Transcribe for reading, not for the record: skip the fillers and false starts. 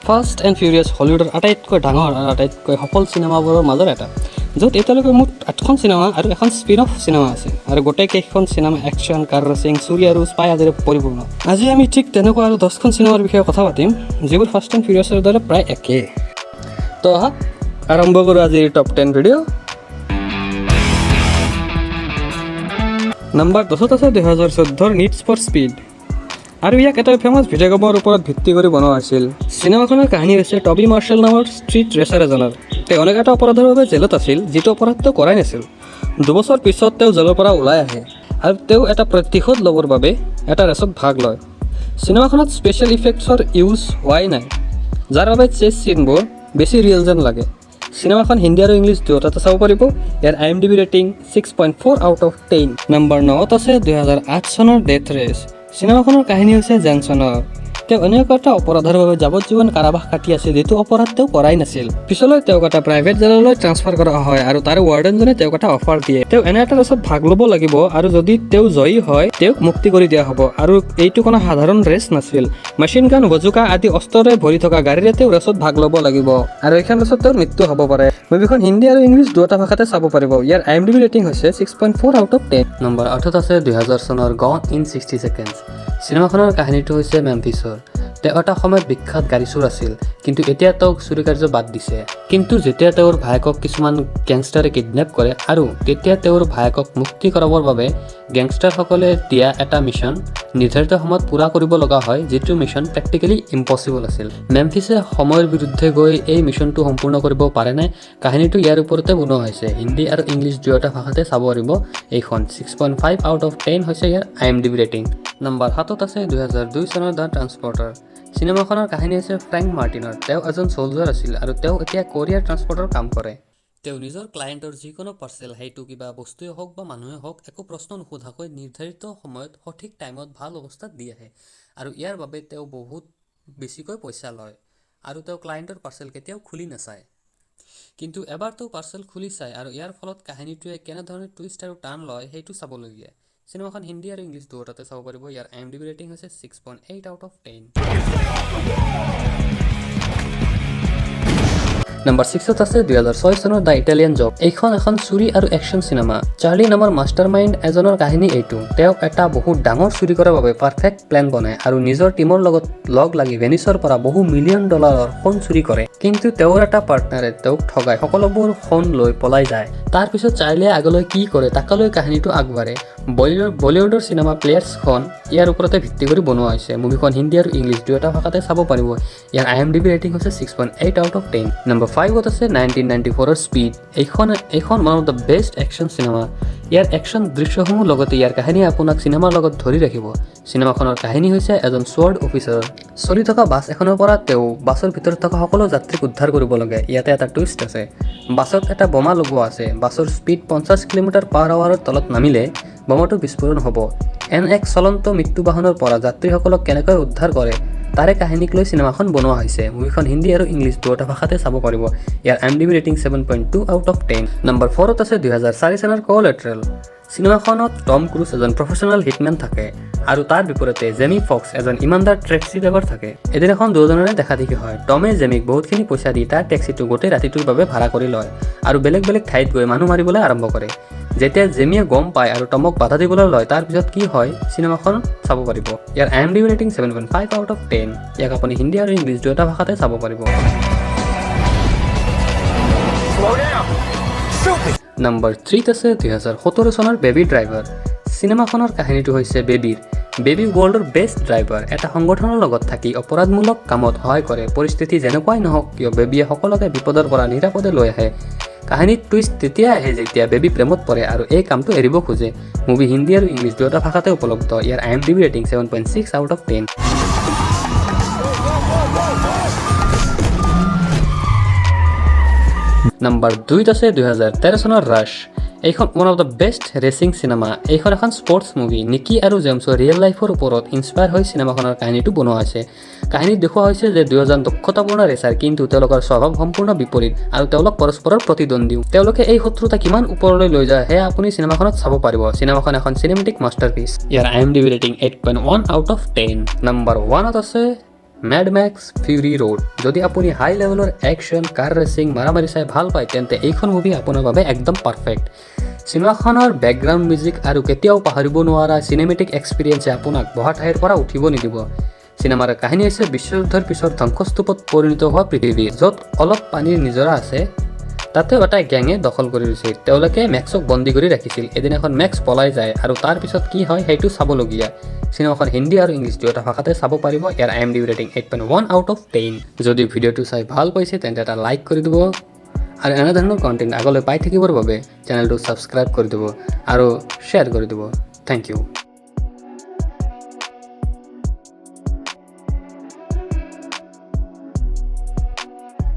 Fast and furious হলিউডৰ আটাইতকৈ ডাঙৰ আৰু আটাইতকৈ সফল চিনেমাবোৰৰ মাজৰ এটা, য'ত এতিয়ালৈকে মুঠ 8খন চিনেমা আৰু এখন স্পিন অফ চিনেমা আছে আৰু গোটেইকেইখন চিনেমা একচন, কাৰ ৰেচিং, চুৰি আৰু স্পাই আদিৰে পৰিপূৰ্ণ। আজি আমি ঠিক তেনেকুৱা আৰু 10খন চিনেমাৰ বিষয়ে কথা পাতিম, যিবোৰ ফাষ্ট এণ্ড ফিউৰিয়াছৰ দৰে প্ৰায় একে। তো আহক আৰম্ভ কৰোঁ আজিৰ টপ 10 ভিডিঅ'। নম্বৰ 10ত আছে 2014 নিডছ ফৰ স্পীড, আৰু ইয়াক এটা ফেমাছ ভিডিঅ' গেমৰ ওপৰত ভিত্তি কৰি বনোৱা হৈছিল। চিনেমাখনৰ কাহিনী হৈছে টবি মাৰ্শ্বেল নামৰ ষ্ট্ৰীট ৰেচাৰ এজনৰ। তেওঁ অনেক এটা অপৰাধৰ বাবে জেলত আছিল, যিটো অপৰাধ তেওঁ কৰাই নাছিল। 2 বছৰ পিছত তেওঁ জেলৰ পৰা ওলাই আহে আৰু তেওঁ এটা প্ৰতিশোধ ল'বৰ বাবে এটা ৰেচত ভাগ লয়। চিনেমাখনত স্পেচিয়েল ইফেক্টছৰ ইউজ হোৱাই নাই, যাৰ বাবে চেছ চিনবোৰ বেছি ৰিয়েল যেন লাগে। চিনেমাখন হিন্দী আৰু ইংলিছ দুয়োটাতে চাব পাৰিব। ইয়াৰ IMDb rating 6.4 out of 10। Number 9ত আছে 2008 চনৰ ডেথ ৰেচ। চিনেমাখনৰ কাহিনী হৈছে জেনছনৰ। তেওঁ এনে এটা অপৰাধৰ বাবে যাৱজ্জীৱন কাৰাবাস কাটি আছিল, যিটো অপৰাধ তেওঁ কৰাই নাছিল। পিছলৈ তেওঁক এটা প্ৰাইভেট জেললৈ ট্ৰান্সফাৰ কৰা হয় আৰু তাৰে ৱাৰ্ডেনজনে তেওঁক এটা অফাৰ দিয়ে। তেওঁ এনে এটা ৰেচত ভাগ ল'ব লাগিব আৰু যদি তেওঁ জয়ী হয় তেওঁক মুক্তি কৰি দিয়া হ'ব। আৰু এইটো কোনো সাধাৰণ ৰেচ নাছিল। মেচিন গান, বজুকা আদি অস্ত্ৰৰে ভৰি থকা গাড়ীৰে তেওঁ ৰেচত ভাগ ল'ব লাগিব আৰু এইখন ৰেচত তেওঁৰ মৃত্যু হ'ব পাৰে। মুভিখন হিন্দী আৰু ইংলিছ দুয়োটা ভাষাতে চাব পাৰিব। ইয়াৰ IMDb ৰেটিং হৈছে 6.4 আউট অফ 10। নম্বৰ 8ত আছে 2000 চনৰ গন ইন 60 ছেকেণ্ডছ। চিনেমাখনৰ কাহিনীটো হৈছে মেম্ফিছৰ। তেওঁ এটা সময়ত বিখ্যাত গাড়ী চোৰ আছিল, কিন্তু এতিয়া তেওঁক চুৰি কাৰ্য বাদ দিছে। কিন্তু যেতিয়া তেওঁৰ ভায়েকক কিছুমান গেংষ্টাৰে কিডনেপ কৰে আৰু তেতিয়া তেওঁৰ ভায়েকক মুক্তি কৰাবৰ বাবে গেংষ্টাৰসকলে দিয়া এটা মিছন নিৰ্ধাৰিত সময়ত পূৰা কৰিব লগা হয়, যিটো মিছন প্ৰেক্টিকেলি ইম্পচিবল আছিল। মেম্ফিছে সময়ৰ বিৰুদ্ধে গৈ এই মিছনটো সম্পূৰ্ণ কৰিব পাৰে নাই। কাহিনীটো ইয়াৰ ওপৰতে বনোৱা হৈছে। হিন্দী আৰু ইংলিছ দুয়োটা ভাষাতে চাব পাৰিব এইখন। 6.5 আউট অফ 10 হৈছে ইয়াৰ IMDb ৰেটিং। নম্বৰ 7ত আছে 2002 চনৰ দ্য ট্ৰান্সপৰ্টাৰ। চিনেমাখনৰ কাহিনী হৈছে ফ্ৰেংক মাৰ্টিনৰ। তেওঁ এজন চ'লজাৰ আছিল আৰু তেওঁ এতিয়া কোৰিয়াৰ ট্ৰান্সপৰ্টৰ কাম কৰে। তেওঁ নিজৰ ক্লায়েণ্টৰ যিকোনো পাৰ্চেল, সেইটো কিবা বস্তুৱে হওক বা মানুহে হওক, একো প্ৰশ্ন নোসোধাকৈ নিৰ্ধাৰিত সময়ত সঠিক টাইমত ভাল অৱস্থাত দি আহে আৰু ইয়াৰ বাবে তেওঁ বহুত বেছিকৈ পইচা লয়। আৰু তেওঁ ক্লায়েণ্টৰ পাৰ্চেল কেতিয়াও খুলি নাচায়। কিন্তু এবাৰ তেওঁ পাৰ্চেল খুলি চায় আৰু ইয়াৰ ফলত কাহিনীটোৱে কেনেধৰণে টুইষ্ট আৰু টাৰ্ণ লয় সেইটো চাবলগীয়া। চিনেমাখন হিন্দী আৰু ইংলিছ দুয়োটাতে চাব পাৰিব। ইয়াৰ IMDb ৰেটিং হৈছে 6.8 আউট অফ 10। নম্বৰ 6ত আছে 2006 চনৰ দ্য ইটালিয়ান জব। এইখন এখন চুৰি আৰু একশ্যন চিনেমা। চাৰ্লি নামৰ মাষ্টাৰ মাইণ্ড এজনৰ কাহিনী এইটো। তেওঁ এটা বহুত ডাঙৰ চুৰি কৰাৰ বাবে পাৰফেক্ট প্লেন বনায় আৰু নিজৰ টীমৰ লগত লগ লাগি ভেনিছৰ পৰা বহু $মিলিয়ন সোণ চুৰি কৰে। কিন্তু তেওঁৰ এটা পাৰ্টনাৰে তেওঁক ঠগাই সকলোবোৰ সোণ লৈ পলাই যায়। তাৰ পিছত চাৰ্লিয়ে আগলৈ কি কৰে তাকলৈ কাহিনীটো আগবাঢ়ে। বলিউডৰ চিনেমা প্লেয়াৰ্ছখন ইয়াৰ ওপৰতে ভিত্তি কৰি বনোৱা হৈছে। মুভিখন হিন্দী আৰু ইংলিছ দুয়োটা ভাষাতে চাব পাৰিব। ইয়াৰ IMDb ৰেটিং হৈছে 6.8 আউট অফ 10। নম্বৰ 5ত আছে 1994ৰ স্পীড। এইখন one of the best action cinema. Year action দৃশ্যসমূহ লগতে ইয়াৰ কাহিনী আপোনাক চিনেমাৰ লগত ধৰি ৰাখিব। চিনেমাখনৰ কাহিনী হৈছে এজন স্বৰ্ড অফিচাৰৰ। চলি থকা বাছ এখনৰ পৰা তেওঁ বাছৰ ভিতৰত থকা সকলো যাত্ৰীক উদ্ধাৰ কৰিব লাগে। ইয়াতে এটা টুইষ্ট আছে। বাছত এটা বোমা লগোৱা আছে। বাছৰ স্পীড 50 কিলোমিটাৰ/আৱাৰৰ তলত নামিলে বোমাটো বিস্ফোৰণ হ'ব। এক চলন্ত মৃত্যুবাহনৰ পৰা যাত্ৰীসকলক কেনেকৈ উদ্ধাৰ কৰে তাৰে কাহিনীক লৈ চিনেমাখন বনোৱা হৈছে। মুভিখন হিন্দী আৰু ইংলিছ দুয়োটা ভাষাতে চাব পাৰিব। ইয়াৰ IMDb rating 7.2 out of 10। Number 4ত আছে 2004 চনৰ কোলেট্ৰেল। চিনেমাখনত টম ক্ৰুজ এজন প্ৰফেচনেল হিটমেন থাকে আৰু তাৰ বিপৰীতে জেমি ফক্স এজন ইমানদাৰ টেক্সি ড্ৰাইভাৰ থাকে। এদিনাখন দুয়োজনৰে দেখা দেখি হয়। টমে জেমিক বহুতখিনি পইচা দি তাৰ টেক্সিটো গোটেই ৰাতিটোৰ বাবে ভাড়া কৰি লয় আৰু বেলেগ বেলেগ ঠাইত গৈ মানুহ মাৰিবলৈ আৰম্ভ কৰে। যেতিয়া জেমিয়ে গম পায় আৰু টমক বাধা দিবলৈ লয়, তাৰ পিছত কি হয় চিনেমাখন চাব পাৰিব। ইয়াৰ IMDb ৰেটিং 7.5 আউট অফ 10। ইয়াক আপুনি হিন্দী আৰু ইংলিছ দুয়োটা ভাষাতে চাব পাৰিব। নম্বৰ 3ত আছে 2017 চনৰ বেবী ড্ৰাইভাৰ। চিনেমাখনৰ কাহিনীটো হৈছে বেবী ৱৰ্ল্ডৰ বেষ্ট ড্ৰাইভাৰ। এটা সংগঠনৰ লগত থাকি অপৰাধমূলক কামত সহায় কৰে। পৰিস্থিতি যেনেকুৱাই নহওক কিয় বেবীয়ে সকলোকে বিপদৰ পৰা নিৰাপদে লৈ আহে। কাহিনীত টুইষ্ট তেতিয়া আহে যেতিয়া বেবী প্ৰেমত পৰে আৰু এই কামটো এৰিব খোজে। মুভি হিন্দী আৰু ইংলিছ দুয়োটা ভাষাতে উপলব্ধ। ইয়াৰ IMDb rating 7.6 out of 10। Number 2ত আছে 2013 চনৰ ৰাছ। এইখন one of the best racing cinema. এইখন এখন স্পৰ্টছ মুভি। নিকি আৰু জেমছৰ ৰিয়েল লাইফৰ ওপৰত ইনস্পায়াৰ হৈ চিনেমাখনৰ কাহিনীটো বনোৱা হৈছে। কাহিনীত দেখুওৱা হৈছে যে দুয়োজন দক্ষতাপূৰ্ণ ৰেচাৰ, কিন্তু তেওঁলোকৰ স্বভাৱ সম্পূৰ্ণ বিপৰীত আৰু তেওঁলোক পৰস্পৰৰ প্ৰতিদ্বন্দ্বী। তেওঁলোকে এই শত্ৰুতা কিমান ওপৰলৈ লৈ যায় সেয়া আপুনি চিনেমাখনত চাব পাৰিব। চিনেমাখন এখন চিনেমেটিক মাষ্টাৰপিচ। ইয়াৰ IMDb rating 8.1 out of 10। Number 1ত আছে মেড মেক্স ফিউৰি ৰোড। যদি আপুনি হাই লেভেলৰ একশ্যন, কাৰ ৰেচিং, মাৰামাৰি চাই ভাল পায় তেন্তে এইখন মুভি আপোনাৰ বাবে একদম পাৰফেক্ট। চিনেমাখনৰ বেকগ্ৰাউণ্ড মিউজিক আৰু কেতিয়াও পাহৰিব নোৱাৰা চিনেমেটিক এক্সপিৰিয়েঞ্চে আপোনাক বহা ঠাইৰ পৰা উঠিব নিদিব। চিনেমাৰ কাহিনী হৈছে বিশ্বযুদ্ধৰ পিছত ধ্বংসস্তূপত পৰিণত হোৱা পৃথিৱী, য'ত অলপ পানীৰ নিজৰা আছে। তাতে এটা গেঙে দখল কৰি লৈছিল। তেওঁলোকে মেক্সক বন্দী কৰি ৰাখিছিল। এদিনাখন মেক্স পলাই যায় আৰু তাৰ পিছত কি হয় সেইটো চাবলগীয়া। চিনেমাখন হিন্দী আৰু ইংলিছ দুয়োটা ভাষাতে চাব পাৰিব। ইয়াৰ IMDb ৰেটিং 8.1 আউট অফ 10। যদি ভিডিঅ'টো চাই ভাল পাইছে তেন্তে এটা লাইক কৰি দিব আৰু এনেধৰণৰ কণ্টেণ্ট আগলৈ পাই থাকিবৰ বাবে চেনেলটো ছাবস্ক্ৰাইব কৰি দিব আৰু শ্বেয়াৰ কৰি দিব। Thank U.